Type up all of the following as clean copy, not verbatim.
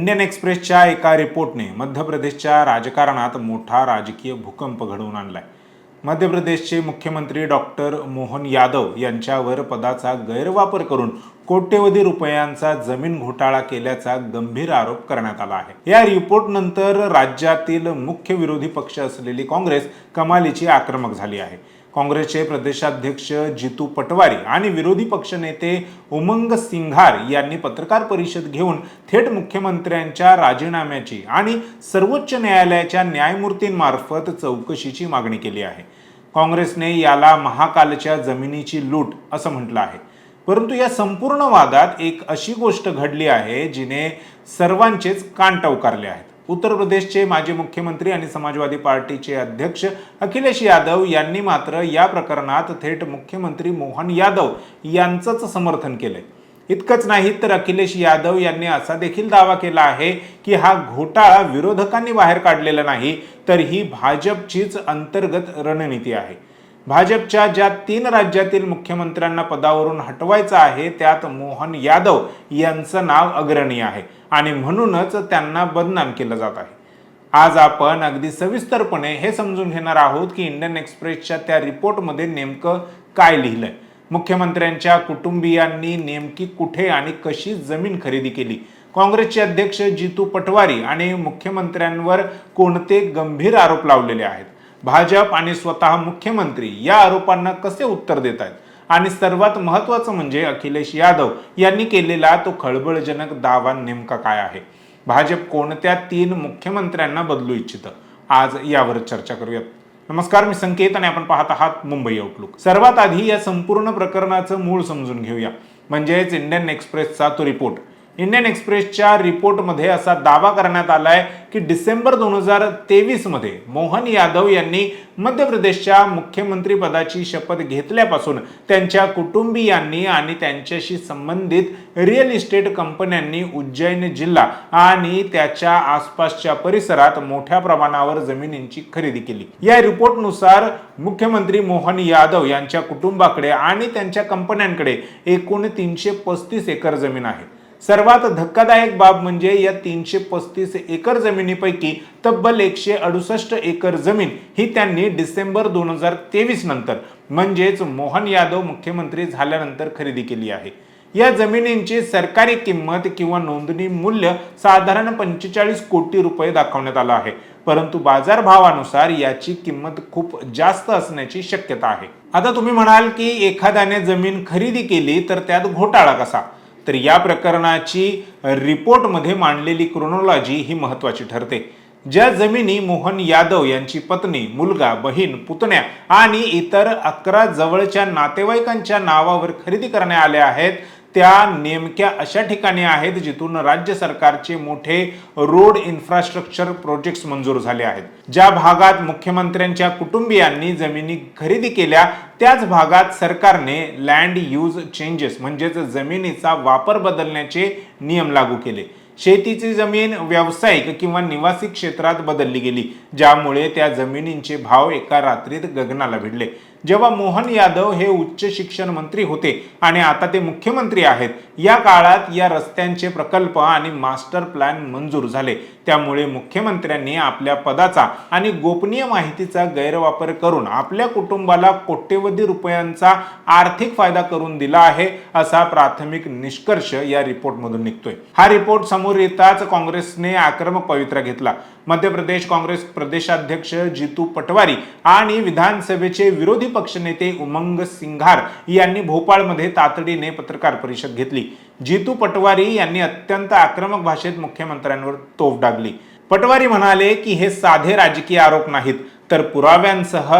Indian एक्सप्रेसच्या एका रिपोर्टने मध्य प्रदेशच्या राजकारणात मोठा राजकीय भूकंप घडवून आणलाय। मध्य प्रदेशचे मुख्यमंत्री डॉक्टर मोहन यादव यांच्यावर पदाचा गैरवापर करून कोट्यवधी रुपयांचा जमीन घोटाळा केल्याचा गंभीर आरोप करण्यात आला आहे। या रिपोर्टनंतर राज्यातील मुख्य विरोधी पक्ष असलेली काँग्रेस कमालीची आक्रमक झाली आहे। काँग्रेसचे प्रदेशाध्यक्ष जितू पटवारी आणि विरोधी पक्षनेते उमंग सिंघार यांनी पत्रकार परिषद घेऊन थेट मुख्यमंत्र्यांच्या राजीनाम्याची आणि सर्वोच्च न्यायालयाच्या न्यायमूर्तींमार्फत चौकशीची मागणी केली आहे। काँग्रेसने याला महाकालच्या जमिनीची लूट असं म्हटलं आहे। परंतु या संपूर्ण वादात एक अशी गोष्ट घडली आहे जिने सर्वांचेच कान टवकारले आहेत। उत्तर प्रदेशचे माजी मुख्यमंत्री आणि समाजवादी पार्टीचे अध्यक्ष अखिलेश यादव यांनी मात्र या प्रकरणात थेट मुख्यमंत्री मोहन यादव यांचंच समर्थन केलंय। इतकंच नाही तर अखिलेश यादव यांनी असा देखील दावा केला आहे की हा घोटाळा विरोधकांनी बाहेर काढलेला नाही, तर ही भाजपचीच अंतर्गत रणनीती आहे। भाजपच्या ज्या 3 राज्यातील मुख्यमंत्र्यांना पदावरून हटवायचं आहे त्यात मोहन यादव यांचं नाव अग्रणी आहे आणि म्हणूनच त्यांना बदनाम केलं जात आहे। आज आपण अगदी सविस्तरपणे हे समजून घेणार आहोत की इंडियन एक्सप्रेसच्या त्या रिपोर्टमध्ये नेमकं काय लिहिलंय, मुख्यमंत्र्यांच्या कुटुंबियांनी नेमकी कुठे आणि कशी जमीन खरेदी केली, काँग्रेसचे अध्यक्ष जितू पटवारी आणि मुख्यमंत्र्यांवर कोणते गंभीर आरोप लावलेले आहेत, भाजप आणि स्वतः मुख्यमंत्री या आरोपांना कसे उत्तर देत आहेत आणि सर्वात महत्त्वाचं म्हणजे अखिलेश यादव यांनी केलेला तो खळबळजनक दावा नेमका काय आहे। भाजप कोणत्या 3 मुख्यमंत्र्यांना बदलू इच्छितं, आज यावर चर्चा करूयात। नमस्कार, मी संकेत आणि आपण पाहत आहात मुंबई आउटलुक। सर्वात आधी या संपूर्ण प्रकरणाचं मूळ समजून घेऊया, म्हणजेच इंडियन एक्सप्रेसचा तो रिपोर्ट। इंडियन एक्सप्रेसच्या रिपोर्टमध्ये असा दावा करण्यात आलाय की डिसेंबर 2023 मध्ये मोहन यादव यांनी मध्य प्रदेशच्या मुख्यमंत्री पदाची शपथ घेतल्यापासून त्यांच्या कुटुंबियांनी आणि त्यांच्याशी संबंधित रिअल इस्टेट कंपन्यांनी उज्जैन जिल्हा आणि त्याच्या आसपासच्या परिसरात मोठ्या प्रमाणावर जमिनींची खरेदी केली। या रिपोर्टनुसार मुख्यमंत्री मोहन यादव यांच्या कुटुंबाकडे आणि त्यांच्या कंपन्यांकडे एकूण 335 एकर जमीन आहे। सर्वात धक्कादायक बाब म्हणजे या 335 एकर जमिनीपैकी तब्बल 168 एकर जमीन ही त्यांनी डिसेंबर 2023 नंतर म्हणजेच मोहन यादव मुख्यमंत्री झाल्यानंतर खरेदी केली आहे। या जमिनींची सरकारी किंमत किंवा नोंदणी मूल्य साधारण 45 कोटी रुपये दाखवण्यात आलं आहे, परंतु बाजारभावानुसार याची किंमत खूप जास्त असण्याची शक्यता आहे। आता तुम्ही म्हणाल की एखाद्याने जमीन खरेदी केली तर त्यात घोटाळा कसा, तर या प्रकरणाची रिपोर्टमध्ये मांडलेली क्रोनॉलॉजी ही महत्त्वाची ठरते। ज्या जमिनी मोहन यादव यांची पत्नी, मुलगा, बहीण, पुतण्या आणि इतर 11 जवळच्या नातेवाईकांच्या नावावर खरेदी करण्यात आल्या आहेत त्या नेमक्या अशा ठिकाणी आहेत जिथून राज्य सरकारचे मोठे रोड इन्फ्रास्ट्रक्चर प्रोजेक्ट्स मंजूर झाले आहेत। ज्या भागात मुख्यमंत्र्यांच्या कुटुंबियांनी जमिनी खरेदी केल्या त्याच भागात सरकारने लँड यूज चेंजेस म्हणजेच जमिनीचा वापर बदलण्याचे नियम लागू केले। शेतीची जमीन व्यावसायिक किंवा निवासी क्षेत्रात बदलली गेली, ज्यामुळे त्या जमिनींचे भाव एका रात्रीत गगनाला भिडले। जेव्हा मोहन यादव हे उच्च शिक्षण मंत्री होते आणि आता ते मुख्यमंत्री आहेत, या काळात या रस्त्यांचे प्रकल्प आणि मास्टर प्लॅन मंजूर झाले। त्यामुळे मुख्यमंत्र्यांनी आपल्या पदाचा आणि गोपनीय माहितीचा गैरवापर करून आपल्या कुटुंबाला कोट्यवधी रुपयांचा आर्थिक फायदा करून दिला आहे, असा प्राथमिक निष्कर्ष या रिपोर्टमधून निघतोय। हा रिपोर्ट समोर येताच काँग्रेसने आक्रमक पवित्रा घेतला। मध्य प्रदेश काँग्रेस प्रदेशाध्यक्ष जितू पटवारी आणि विधानसभेचे विरोधी पक्षनेते उमंग सिंघार यांनी भोपाळमध्ये तातडीने पत्रकार परिषद घेतली। जितू पटवारी यांनी अत्यंत आक्रमक भाषेत मुख्यमंत्र्यांवर तोफ डागली। पटवारी म्हणाले की हे साधे राजकीय आरोप नाहीत, तर पुराव्यांसह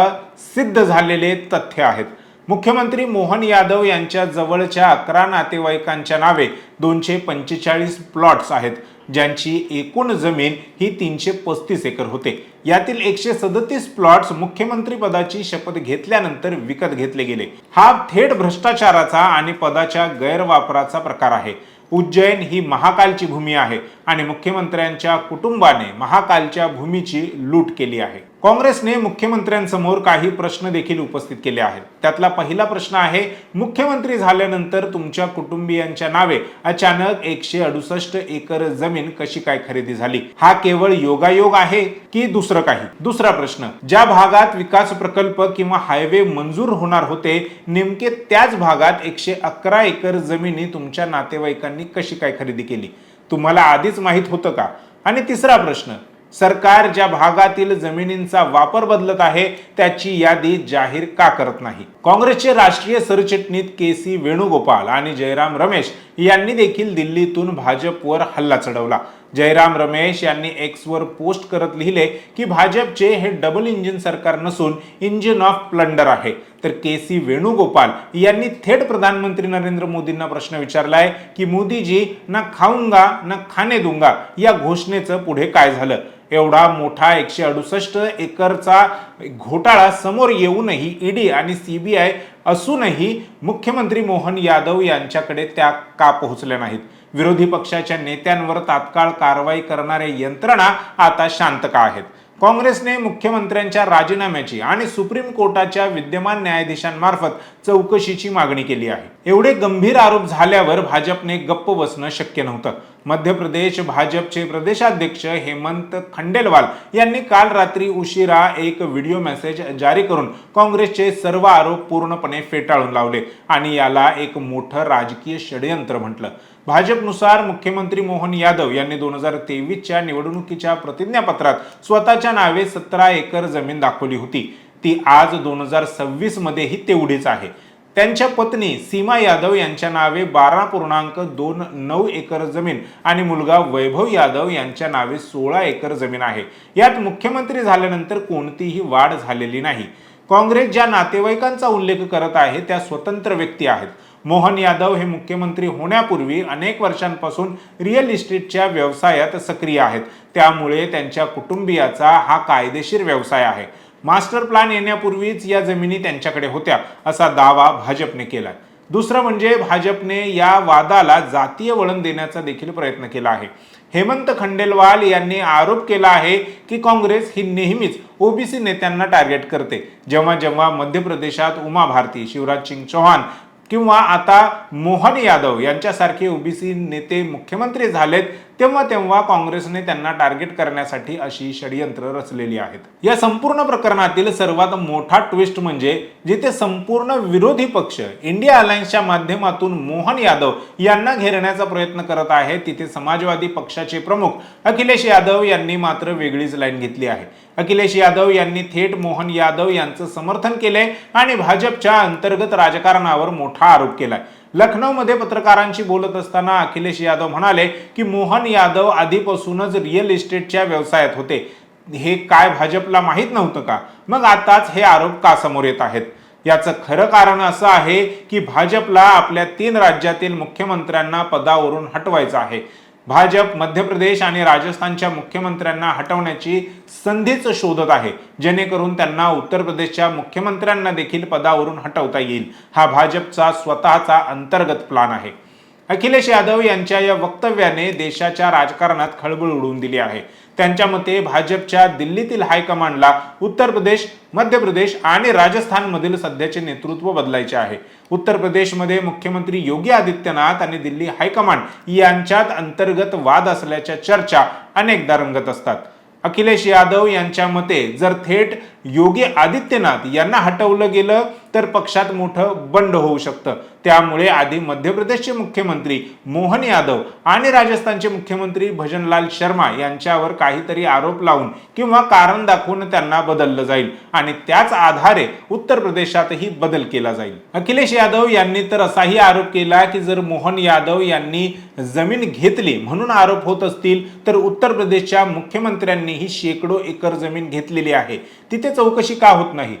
सिद्ध झालेले तथ्य आहेत। मुख्यमंत्री मोहन यादव यांच्या जवळच्या 11 नातेवाईकांच्या नावे 245 प्लॉट्स आहेत, ज्यांची एकूण जमीन ही 335 एकर होते। यातील 137 प्लॉट्स मुख्यमंत्री पदाची शपथ घेतल्यानंतर विकत घेतले गेले। हा थेट भ्रष्टाचाराचा आणि पदाच्या गैरवापराचा प्रकार आहे। उज्जैन ही महाकालची भूमी आहे आणि मुख्यमंत्र्यांच्या कुटुंबाने महाकालच्या भूमीची लूट केली आहे। काँग्रेसने मुख्यमंत्र्यांसमोर काही प्रश्न देखील उपस्थित केले आहेत. त्यातला पहिला प्रश्न आहे, मुख्यमंत्री झाल्यानंतर तुमच्या कुटुंबियांच्या नावे अचानक 168 एकर जमीन कशी काय खरेदी झाली? हा केवळ योगायोग आहे की दुसरं काही? दुसरा प्रश्न, ज्या भागात विकास प्रकल्प किंवा हायवे मंजूर होणार होते, नेमके त्याच भागात 111 एकर जमिनी तुमच्या नातेवाईकांनी कशी काय खरेदी केली? तुम्हाला आधीच माहित होतं का? आणि तिसरा प्रश्न, सरकार ज्या भागातील जमिनींचा वापर बदलत आहे त्याची यादी जाहीर का करत नाही? काँग्रेसचे राष्ट्रीय सरचिटणीस के.सी. वेणुगोपाल आणि जयराम रमेश यांनी देखील दिल्लीतून भाजपवर हल्ला चढवला. जयराम रमेश यांनी एक्सवर पोस्ट करत लिहिले की भाजपचे हे डबल इंजिन सरकार नसून इंजिन ऑफ प्लंडर आहे. तर के.सी. वेणुगोपाल यांनी थेट प्रधानमंत्री नरेंद्र मोदींना प्रश्न विचारलाय की मोदीजी, ना खाऊंगा ना खाने दूंगा या घोषणेचं पुढे काय झालं? एवढा मोठा 168 एकरचा घोटाळा समोर येऊनही ईडी आणि सीबीआय असूनही मुख्यमंत्री मोहन यादव यांच्याकडे त्या का पोहोचल्या नाहीत? विरोधी पक्षाच्या नेत्यांवर तात्काळ कारवाई करणाऱ्या यंत्रणा आता शांत का आहेत? काँग्रेसने मुख्यमंत्र्यांच्या राजीनाम्याची आणि सुप्रीम कोर्टाच्या विद्यमान न्यायाधीशांमार्फत चौकशीची मागणी केली आहे. एवढे गंभीर आरोप झाल्यावर भाजपने गप्प बसणं शक्य नव्हतं. मध्य प्रदेश भाजपचे प्रदेशाध्यक्ष हेमंत खंडेलवाल यांनी काल रात्री उशिरा एक व्हिडिओ मेसेज जारी करून काँग्रेसचे सर्व आरोप पूर्णपणे फेटाळून लावले आणि याला एक मोठं राजकीय षडयंत्र म्हटलं. भाजपनुसार मुख्यमंत्री मोहन यादव यांनी 2023च्या निवडणुकीच्या प्रतिज्ञापत्रात स्वतःच्या नावे 17 एकर जमीन दाखवली होती. ती आज 2026 मध्येही तेवढीच आहे. त्यांच्या पत्नी सीमा यादव यांच्या नावे 12.29 एकर जमीन आणि मुलगा वैभव यादव यांच्या नावे 16 एकर जमीन आहे. यात मुख्यमंत्री झाल्यानंतर कोणतीही वाढ झालेली नाही. काँग्रेस ज्या नातेवाईकांचा उल्लेख करत आहे त्या स्वतंत्र व्यक्ती आहेत. मोहन यादव हे मुख्यमंत्री होण्यापूर्वी अनेक वर्षांपासून रिअल इस्टेटच्या व्यवसायात सक्रिय आहेत. त्यामुळे त्यांच्या कुटुंबियाचा हा कायदेशीर व्यवसाय आहे. मास्टर प्लॅन येण्यापूर्वीच या जमिनी त्यांच्याकडे होत्या असा दावा भाजपने केला. दुसरं म्हणजे भाजपने या वादाला जातीय वळण देण्याचा देखील प्रयत्न केला आहे. हेमंत खंडेलवाल यांनी आरोप केला आहे की काँग्रेस ही नेहमीच ओबीसी नेत्यांना टार्गेट करते. जेव्हा जेव्हा मध्य प्रदेशात उमा भारती, शिवराज सिंग चौहान किंवा आता मोहन यादव यांच्यासारखे ओबीसी नेते मुख्यमंत्री झालेत तेव्हा तेव्हा काँग्रेसने त्यांना टार्गेट करण्यासाठी अशी षडयंत्र रचलेली आहेत. या संपूर्ण प्रकरणातील सर्वात मोठा ट्विस्ट म्हणजे जिथे संपूर्ण विरोधी पक्ष इंडिया अलायन्सच्या माध्यमातून मोहन यादव यांना घेरण्याचा प्रयत्न करत आहे, तिथे समाजवादी पक्षाचे प्रमुख अखिलेश यादव यांनी मात्र वेगळीच लाईन घेतली आहे. अखिलेश यादव यांनी थेट मोहन यादव यांचं समर्थन केले आणि भाजपच्या अंतर्गत राजकारणावर मोठा आरोप केलाय. लखनौमध्ये पत्रकारांशी बोलत असताना अखिलेश यादव म्हणाले की मोहन यादव आधीपासूनच रिअल इस्टेटच्या व्यवसायात होते. हे काय भाजपला माहीत नव्हतं का? मग आताच हे आरोप का समोर येत आहेत? याचं खरं कारण असं आहे की भाजपला आपल्या 3 राज्यातील मुख्यमंत्र्यांना पदावरून हटवायचं आहे. भाजप मध्य प्रदेश आणि राजस्थानच्या मुख्यमंत्र्यांना हटवण्याची संधीच शोधत आहे, जेणेकरून त्यांना उत्तर प्रदेशच्या मुख्यमंत्र्यांना देखील पदावरून हटवता येईल. हा भाजपचा स्वतःचा अंतर्गत प्लान आहे. अखिलेश यादव यांच्या या वक्तव्याने देशाच्या राजकारणात खळबळ उडवून दिली आहे. त्यांच्या मते भाजपच्या दिल्लीतील हायकमांडला उत्तर प्रदेश, मध्य प्रदेश आणि राजस्थानमधील सध्याचे नेतृत्व बदलायचे आहे. उत्तर प्रदेशमध्ये मुख्यमंत्री योगी आदित्यनाथ आणि दिल्ली हायकमांड यांच्यात अंतर्गत वाद असल्याच्या चर्चा अनेकदा रंगत असतात. अखिलेश यादव यांच्या मते जर थेट योगी आदित्यनाथ यांना हटवलं गेलं तर पक्षात मोठं बंड होऊ शकतं. त्यामुळे आधी मध्य प्रदेशचे मुख्यमंत्री मोहन यादव आणि राजस्थानचे मुख्यमंत्री भजनलाल शर्मा यांच्यावर काहीतरी आरोप लावून किंवा कारण दाखवून त्यांना बदललं जाईल आणि त्याच आधारे उत्तर प्रदेशातही बदल केला जाईल. अखिलेश यादव यांनी तर असाही आरोप केला की जर मोहन यादव यांनी जमीन घेतली म्हणून आरोप होत असतील तर उत्तर प्रदेशच्या मुख्यमंत्र्यांनीही शेकडो एकर जमीन घेतलेली आहे, तिथे चौकशी का होत नाही?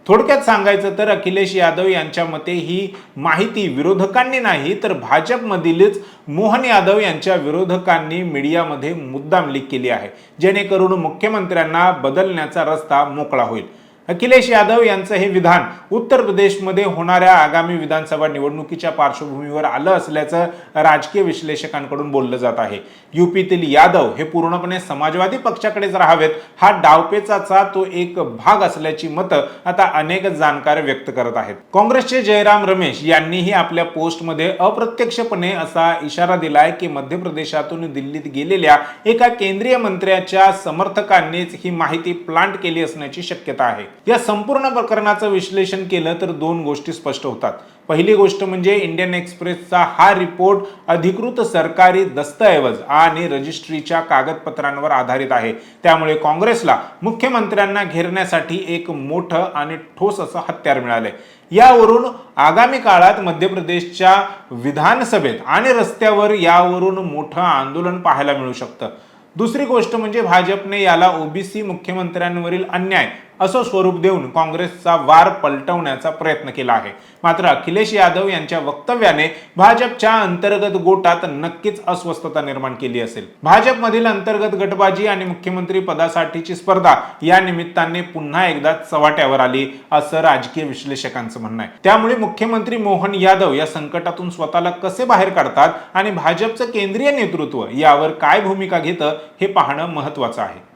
थोडक्यात सांगायचं तर अखिलेश यादव यांच्या मते ही माहिती विरोधकांनी नाही तर भाजपमधीलच मोहन यादव यांच्या विरोधकांनी मीडियामध्ये मुद्दाम लीक केली आहे, जेणेकरून मुख्यमंत्र्यांना बदलण्याचा रस्ता मोकळा होईल. अखिलेश यादव यांचं हे विधान उत्तर प्रदेशमध्ये होणाऱ्या आगामी विधानसभा निवडणुकीच्या पार्श्वभूमीवर आलं असल्याचं राजकीय विश्लेषकांकडून बोललं जात आहे. यूपीतील यादव हे पूर्णपणे समाजवादी पक्षाकडेच राहावेत हा डावपेचाचा तो एक भाग असल्याची मतं आता अनेक जाणकार व्यक्त करत आहेत. काँग्रेसचे जयराम रमेश यांनीही आपल्या पोस्टमध्ये अप्रत्यक्षपणे असा इशारा दिलाय की मध्य प्रदेशातून दिल्लीत गेलेल्या एका केंद्रीय मंत्र्याच्या समर्थकांनीच ही माहिती प्लांट केली असण्याची शक्यता आहे. या संपूर्ण प्रकरणाचं विश्लेषण केलं तर दोन गोष्टी स्पष्ट होतात. पहिली गोष्ट म्हणजे इंडियन एक्सप्रेसचा हा रिपोर्ट अधिकृत सरकारी दस्तऐवज आणि रजिस्ट्रीच्या कागदपत्रांवर आधारित आहे. त्यामुळे काँग्रेसला मुख्यमंत्र्यांना घेरण्यासाठी एक मोठं आणि ठोस असं हत्यार मिळालंय. यावरून आगामी काळात मध्य प्रदेशच्या विधानसभेत आणि रस्त्यावर यावरून मोठं आंदोलन पाहायला मिळू शकतं. दुसरी गोष्ट म्हणजे भाजपने याला ओबीसी मुख्यमंत्र्यांवरील अन्याय असं स्वरूप देऊन काँग्रेसचा वार पलटवण्याचा प्रयत्न केला आहे. मात्र अखिलेश यादव यांच्या वक्तव्याने भाजपच्या अंतर्गत गोटात नक्कीच अस्वस्थता निर्माण केली असेल. भाजपमधील अंतर्गत गटबाजी आणि मुख्यमंत्री पदासाठीची स्पर्धा या निमित्ताने पुन्हा एकदा चव्हाट्यावर आली असं राजकीय विश्लेषकांचं म्हणणं आहे. त्यामुळे मुख्यमंत्री मोहन यादव या संकटातून स्वतःला कसे बाहेर काढतात आणि भाजपचं केंद्रीय नेतृत्व यावर काय भूमिका घेतं हे पाहणं महत्त्वाचं आहे.